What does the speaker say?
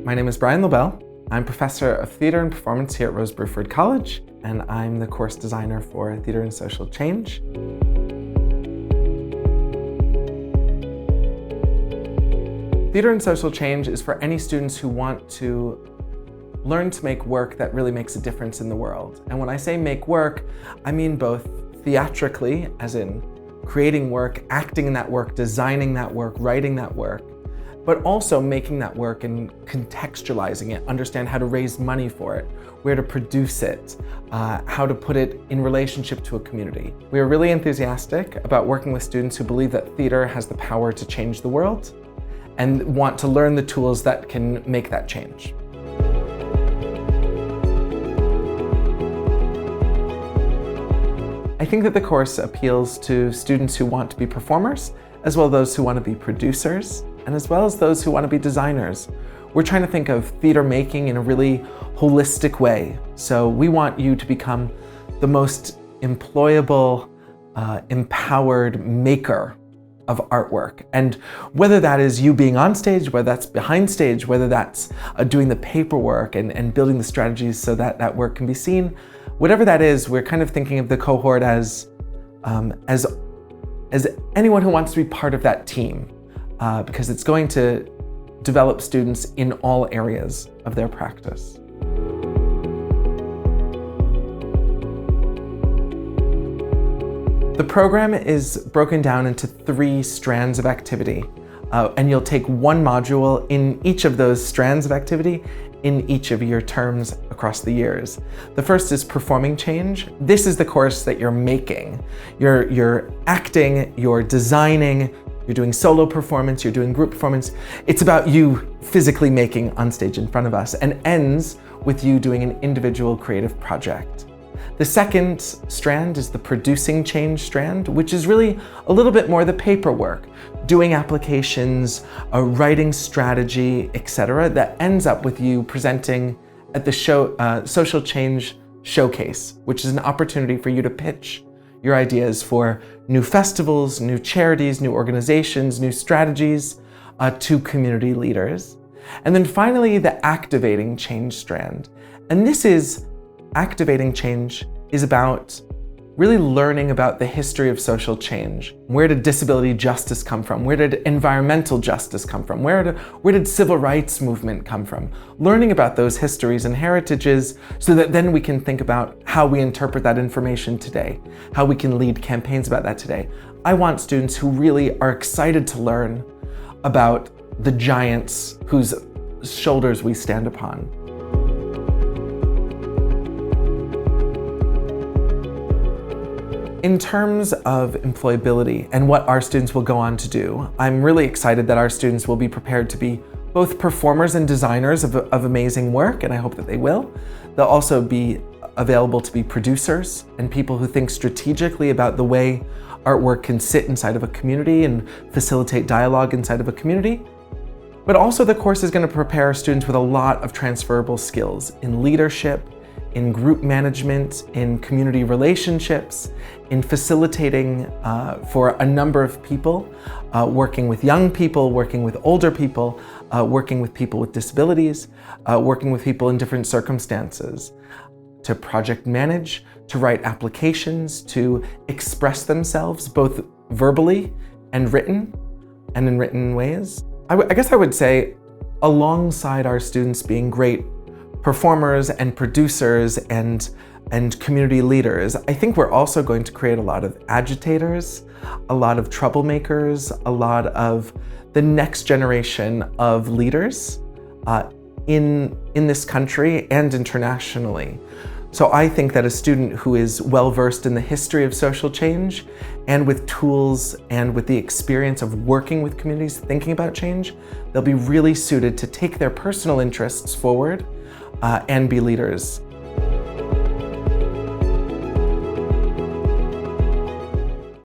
My name is Brian Lobel. I'm Professor of Theatre and Performance here at Bruford College, and I'm the course designer for Theatre and Social Change. Theatre and Social Change is for any students who want to learn to make work that really makes a difference in the world. And when I say make work, I mean both theatrically, as in creating work, acting in that work, designing that work, writing that work, but also making that work and contextualizing it, understand how to raise money for it, where to produce it, how to put it in relationship to a community. We are really enthusiastic about working with students who believe that theatre has the power to change the world and want to learn the tools that can make that change. I think that the course appeals to students who want to be performers, as well as those who want to be producers, and as well as those who want to be designers. We're trying to think of theater making in a really holistic way. So we want you to become the most employable, empowered maker of artwork. And whether that is you being on stage, whether that's behind stage, whether that's doing the paperwork and building the strategies so that that work can be seen, whatever that is, we're kind of thinking of the cohort as anyone who wants to be part of that team. Because it's going to develop students in all areas of their practice. The program is broken down into 3 strands of activity, and you'll take one module in each of those strands of activity in each of your terms across the years. The first is performing change. This is the course that you're making. You're acting, you're designing, you're doing solo performance, you're doing group performance. It's about you physically making on stage in front of us, and ends with you doing an individual creative project. The second strand is the producing change strand, which is really a little bit more the paperwork, doing applications, writing strategy, etc. That ends up with you presenting at the Social Change Showcase, which is an opportunity for you to pitch your ideas for new festivals, new charities, new organizations, new strategies to community leaders. And then finally, the activating change strand. And activating change is about really learning about the history of social change. Where did disability justice come from? Where did environmental justice come from? Where did civil rights movement come from? Learning about those histories and heritages so that then we can think about how we interpret that information today, how we can lead campaigns about that today. I want students who really are excited to learn about the giants whose shoulders we stand upon. In terms of employability and what our students will go on to do, I'm really excited that our students will be prepared to be both performers and designers of amazing work, and I hope that they will. They'll also be available to be producers and people who think strategically about the way artwork can sit inside of a community and facilitate dialogue inside of a community. But also the course is going to prepare our students with a lot of transferable skills in leadership, in group management, in community relationships, in facilitating for a number of people, working with young people, working with older people, working with people with disabilities, working with people in different circumstances, to project manage, to write applications, to express themselves both verbally and in written ways. I guess I would say, alongside our students being great performers and producers and community leaders, I think we're also going to create a lot of agitators, a lot of troublemakers, a lot of the next generation of leaders in this country and internationally. So I think that a student who is well-versed in the history of social change and with tools and with the experience of working with communities, thinking about change, they'll be really suited to take their personal interests forward and be leaders